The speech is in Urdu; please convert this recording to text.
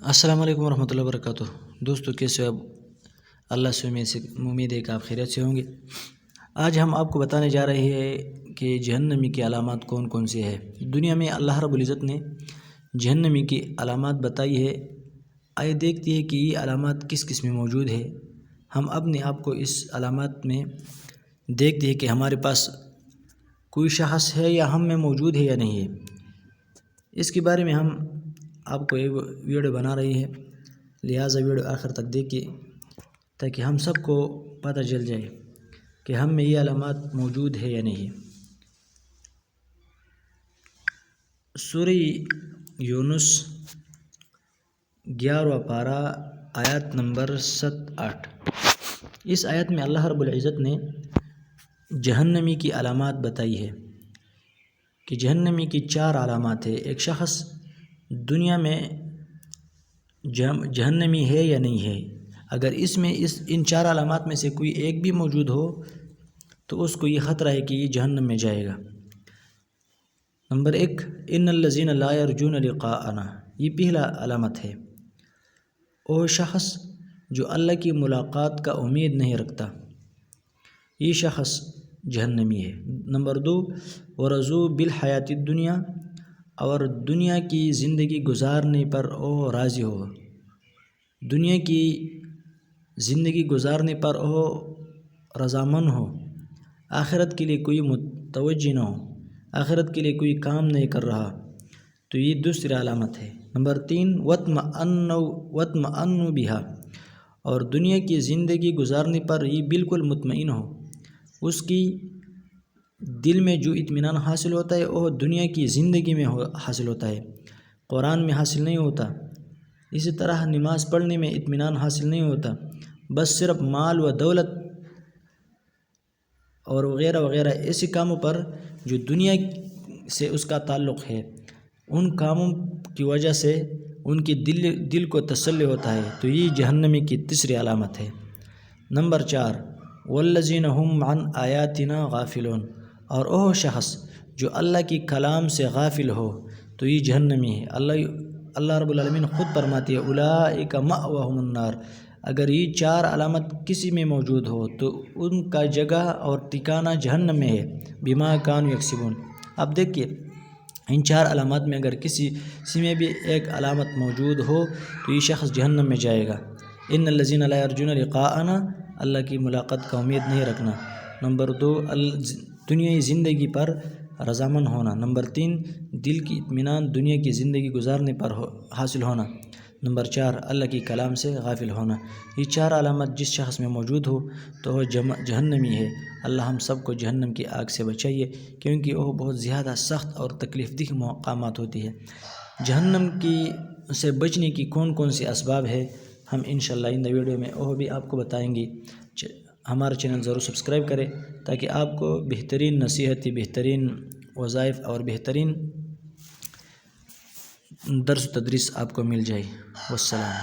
السلام علیکم ورحمۃ اللہ وبرکاتہ۔ دوستو کیسے ہو؟ اللہ سے امید ہے کہ آپ خیریت سے ہوں گے۔ آج ہم آپ کو بتانے جا رہے ہیں کہ جہنمی کی علامات کون کون سی ہے۔ دنیا میں اللہ رب العزت نے جہنمی کی علامات بتائی ہے۔ آئے دیکھتے ہیں کہ یہ علامات کس کس میں موجود ہے۔ ہم اپنے آپ کو اس علامات میں دیکھتے ہیں کہ ہمارے پاس کوئی شخص ہے یا ہم میں موجود ہے یا نہیں ہے۔ اس کے بارے میں ہم آپ کو ایک ویڈیو بنا رہی ہے، لہٰذا ویڈیو آخر تک دیکھیے تاکہ ہم سب کو پتہ چل جائے کہ ہم میں یہ علامات موجود ہے یا نہیں ہے۔ سورہ یونس 11واں پارہ آیت نمبر 7-8۔ اس آیت میں اللہ رب العزت نے جہنمی کی علامات بتائی ہے کہ جہنمی کی 4 علامات ہے۔ ایک شخص دنیا میں جہنمی ہے یا نہیں ہے، اگر ان 4 علامات میں سے کوئی ایک بھی موجود ہو تو اس کو یہ خطرہ ہے کہ یہ جہنم میں جائے گا۔ نمبر 1، ان الذین لا یرجون لقاءنا، یہ پہلا علامت ہے۔ وہ شخص جو اللہ کی ملاقات کا امید نہیں رکھتا، یہ شخص جہنمی ہے۔ نمبر 2، ورضوا بالحیات الدنیا، اور دنیا کی زندگی گزارنے پر وہ راضی ہو، دنیا کی زندگی گزارنے پر وہ رضامند ہو، آخرت کے لیے کوئی متوجہ نہ ہو، آخرت کے لیے کوئی کام نہیں کر رہا، تو یہ دوسری علامت ہے۔ نمبر 3، وَاطْمَأَنُّوا بِهَا، اور دنیا کی زندگی گزارنے پر یہ بالکل مطمئن ہو، اس کی دل میں جو اطمینان حاصل ہوتا ہے وہ دنیا کی زندگی میں حاصل ہوتا ہے، قرآن میں حاصل نہیں ہوتا۔ اسی طرح نماز پڑھنے میں اطمینان حاصل نہیں ہوتا، بس صرف مال و دولت اور وغیرہ وغیرہ ایسے کاموں پر جو دنیا سے اس کا تعلق ہے، ان کاموں کی وجہ سے ان کی دل کو تسلی ہوتا ہے، تو یہ جہنمی کی تیسری علامت ہے۔ نمبر 4، والذین هم عن آیاتنا غافلون، اور وہ شخص جو اللہ کی کلام سے غافل ہو تو یہ جہنمی ہے۔ اللہ رب العالمین خود فرماتے ہیں اولئک مأواہم النار، اگر یہ 4 علامت کسی میں موجود ہو تو ان کا جگہ اور ٹھکانہ جہنم میں ہے، بما کانوا یکسبون۔ اب دیکھیے ان 4 علامات میں اگر کسی میں بھی ایک علامت موجود ہو تو یہ شخص جہنم میں جائے گا۔ ان الذین لا یرجون لقاءنا، اللہ کی ملاقات کا امید نہیں رکھنا۔ نمبر 2، دنیائی زندگی پر رضامند ہونا۔ نمبر 3، دل کی اطمینان دنیا کی زندگی گزارنے پر حاصل ہونا۔ نمبر 4، اللہ کی کلام سے غافل ہونا۔ یہ 4 علامات جس شخص میں موجود ہو تو وہ جہنمی ہے۔ اللہ ہم سب کو جہنم کی آگ سے بچائیے، کیونکہ وہ بہت زیادہ سخت اور تکلیف دہ مقامات ہوتی ہے۔ جہنم سے بچنے کی کون کون سی اسباب ہے، ہم انشاءاللہ ان ویڈیو میں وہ بھی آپ کو بتائیں گے۔ ہمارا چینل ضرور سبسکرائب کریں تاکہ آپ کو بہترین نصیحتیں، بہترین وظائف اور بہترین درس و تدریس آپ کو مل جائے۔ والسلام۔